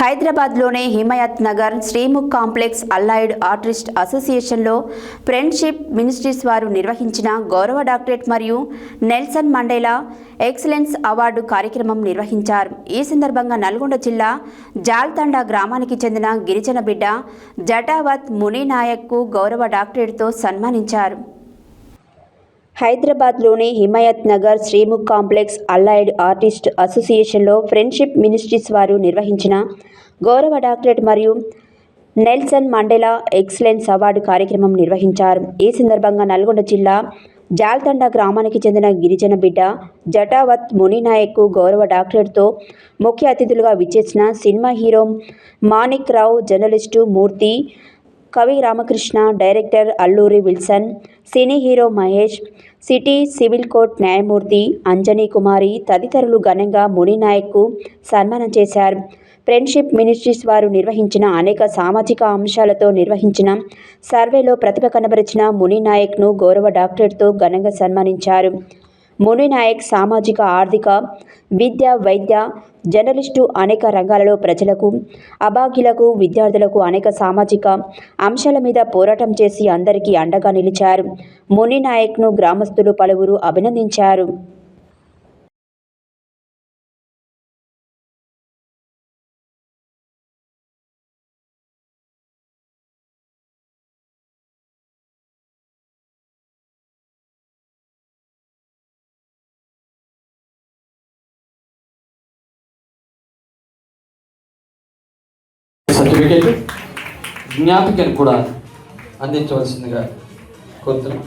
హైదరాబాద్లోని Himayat Nagar Shreemukh complex allied artist అసోసియేషన్లో friendship ministries వారు నిర్వహించిన గౌరవ డాక్టరేట్ మరియు నెల్సన్ మండేలా ఎక్సలెన్స్ అవార్డు కార్యక్రమం నిర్వహించారు. ఈ సందర్భంగా నల్గొండ జిల్లా జాల్తండా గ్రామానికి చెందిన గిరిజన బిడ్డ జటావత్ మునినాయక్కు గౌరవ డాక్టరేట్తో సన్మానించారు. హైదరాబాద్లోని Himayat Nagar Shreemukh complex allied artist అసోసియేషన్లో ఫ్రెండ్షిప్ మినిస్ట్రీస్ వారు నిర్వహించిన గౌరవ డాక్టరేట్ మరియు నెల్సన్ మండేలా ఎక్సలెన్స్ అవార్డు కార్యక్రమం నిర్వహించారు. ఈ సందర్భంగా నల్గొండ జిల్లా జాల్తండా గ్రామానికి చెందిన గిరిజన బిడ్డ జటావత్ మునినాయక్కు గౌరవ డాక్టరేట్తో ముఖ్య అతిథులుగా విచ్చేసిన సినిమా హీరో మాణిక్ రావు, జర్నలిస్టు మూర్తి, కవి Ramakrishna, director Alluri Wilson, cine hero Mahesh, city civil court న్యాయమూర్తి అంజనీ కుమారి తదితరులు ఘనంగా మునినాయక్కు సన్మానం చేశారు. ఫ్రెండ్షిప్ మినిస్ట్రీస్ వారు నిర్వహించిన అనేక సామాజిక అంశాలతో నిర్వహించిన సర్వేలో ప్రతిభ కనబరిచిన మునినాయక్ను గౌరవ డాక్టరేట్తో ఘనంగా సన్మానించారు. మునినాయక్ సామాజిక, ఆర్థిక, విద్య, వైద్య, జర్నలిస్టు అనేక రంగాలలో ప్రజలకు, అభాగ్యులకు, విద్యార్థులకు అనేక సామాజిక అంశాల మీద పోరాటం చేసి అందరికీ అండగా నిలిచారు. మునినాయక్ను గ్రామస్తులు పలువురు అభినందించారు. సర్టిఫికేట్ జ్ఞాపికను కూడా అందించవలసిందిగా కోరుతున్నాం.